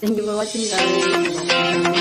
Thank you for watching, guys.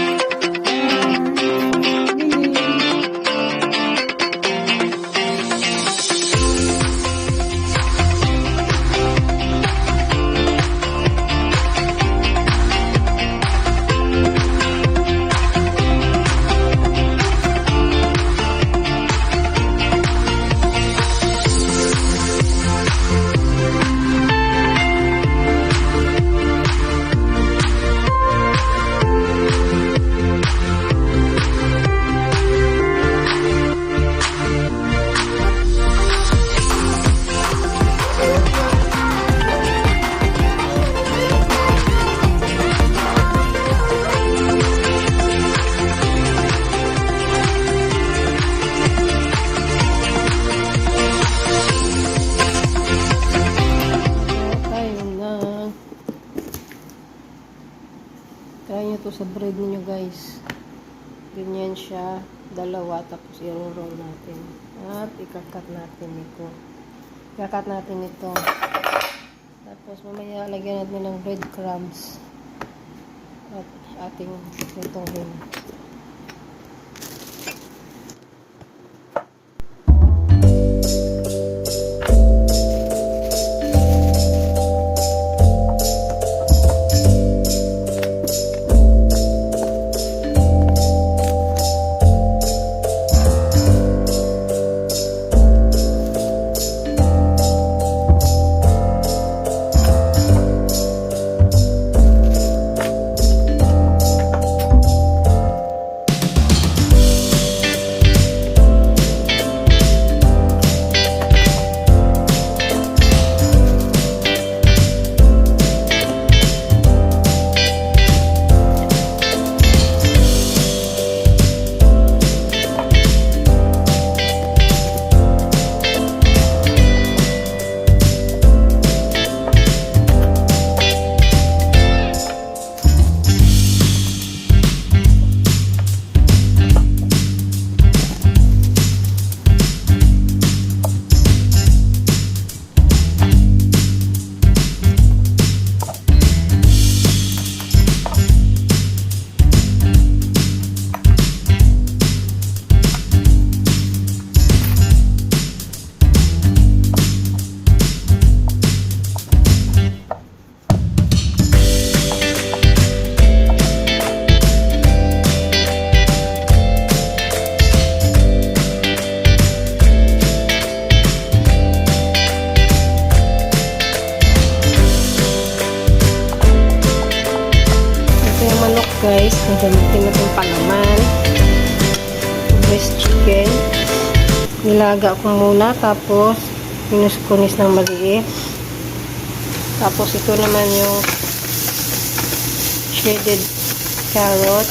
Try nyo to sa bread niyo, guys. Ganyan siya. Dalawa. Tapos i-roll natin. At ikakat natin ito. Ikakat natin ito. Tapos mamaya lagyan natin ng breadcrumbs. At ating itong rin. Guys, gagamitin natin palaman, breast chicken. Nilaga ko muna, tapos pinus-kunis ng maliit. Tapos ito naman yung shredded carrot,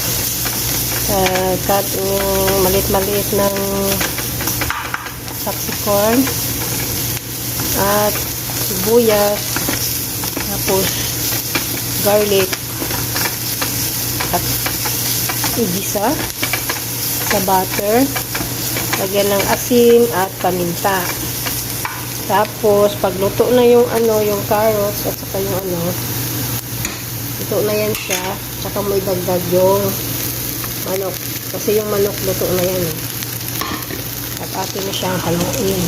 cut yung maliit-maliit ng saxifrage at sibuyas, tapos garlic at igisa sa butter, lagyan ng asin at paminta. Tapos pagluto na yung yung carrots at saka yung luto na yan siya, saka may dagdag yung manok, kasi yung manok luto na yan at atin na siyang haluin.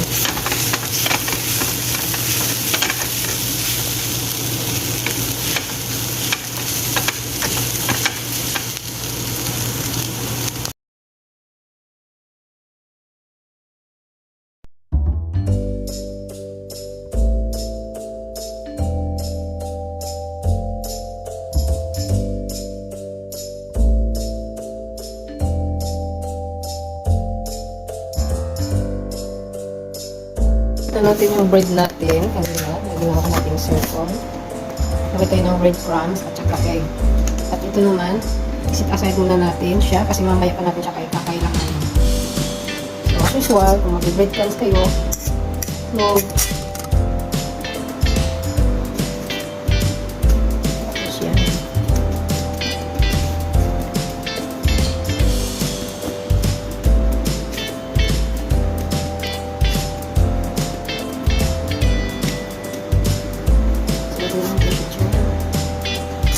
Ito natin yung bread natin. Kanina, nagawa ko natin yung circle. Lagay tayo ng breadcrumbs at saka egg. At ito naman, sit aside muna natin siya kasi mamaya pa natin siya kakailangan. So, as usual, kung mag-breadcrumbs kayo, no. Tapos yan.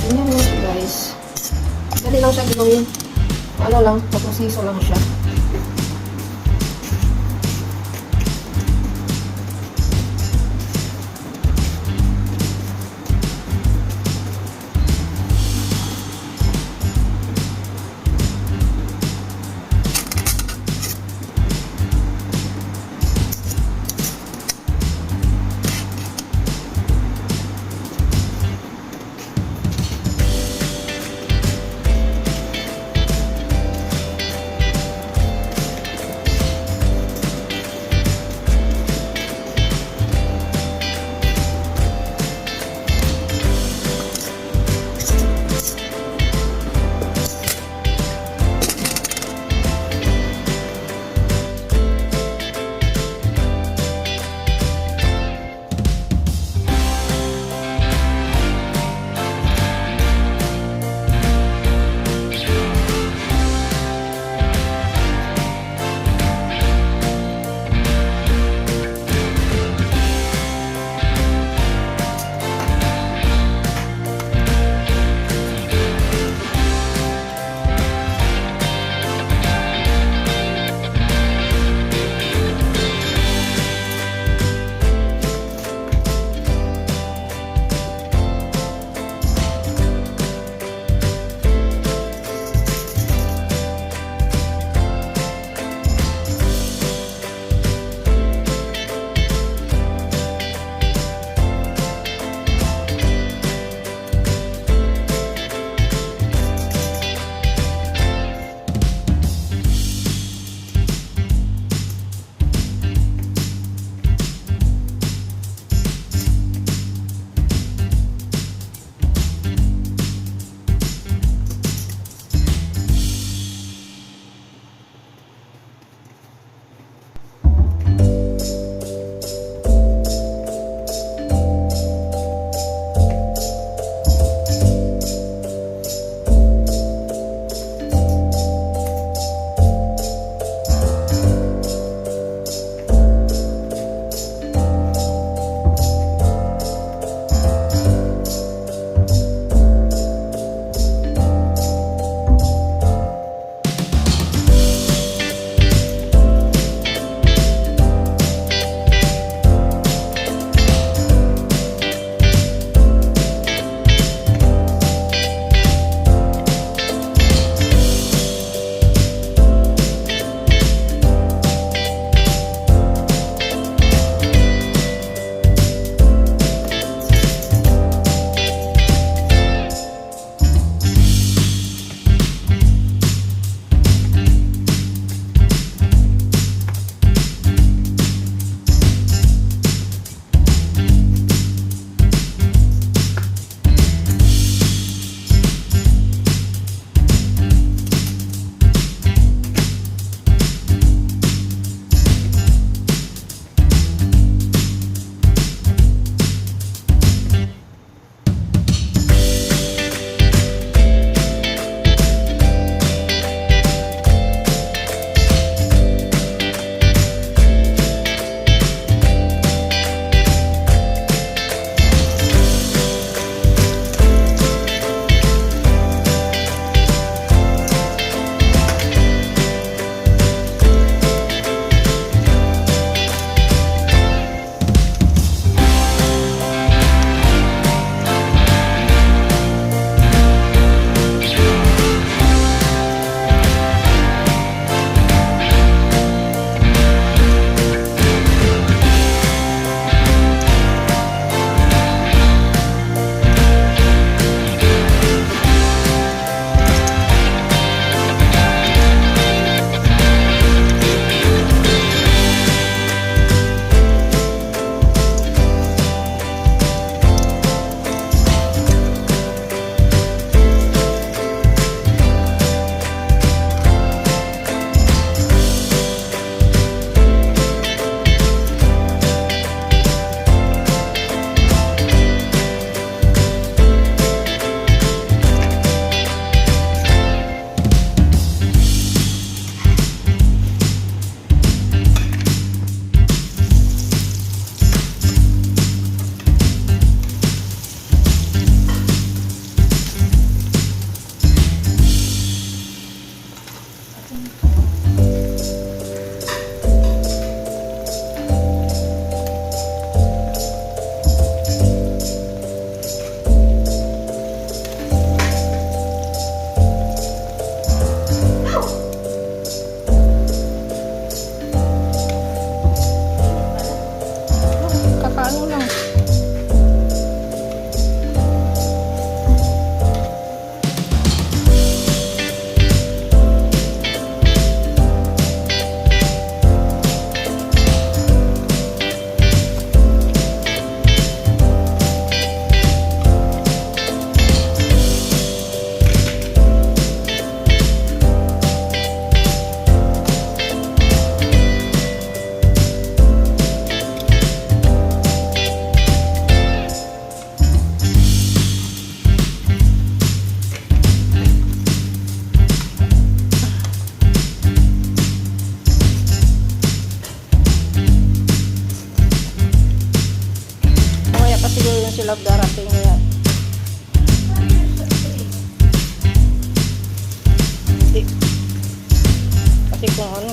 Ganyan lang guys. Madali lang siya gawin. Ano lang, paprosiso lang siya.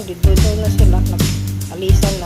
dito na sila. Alisan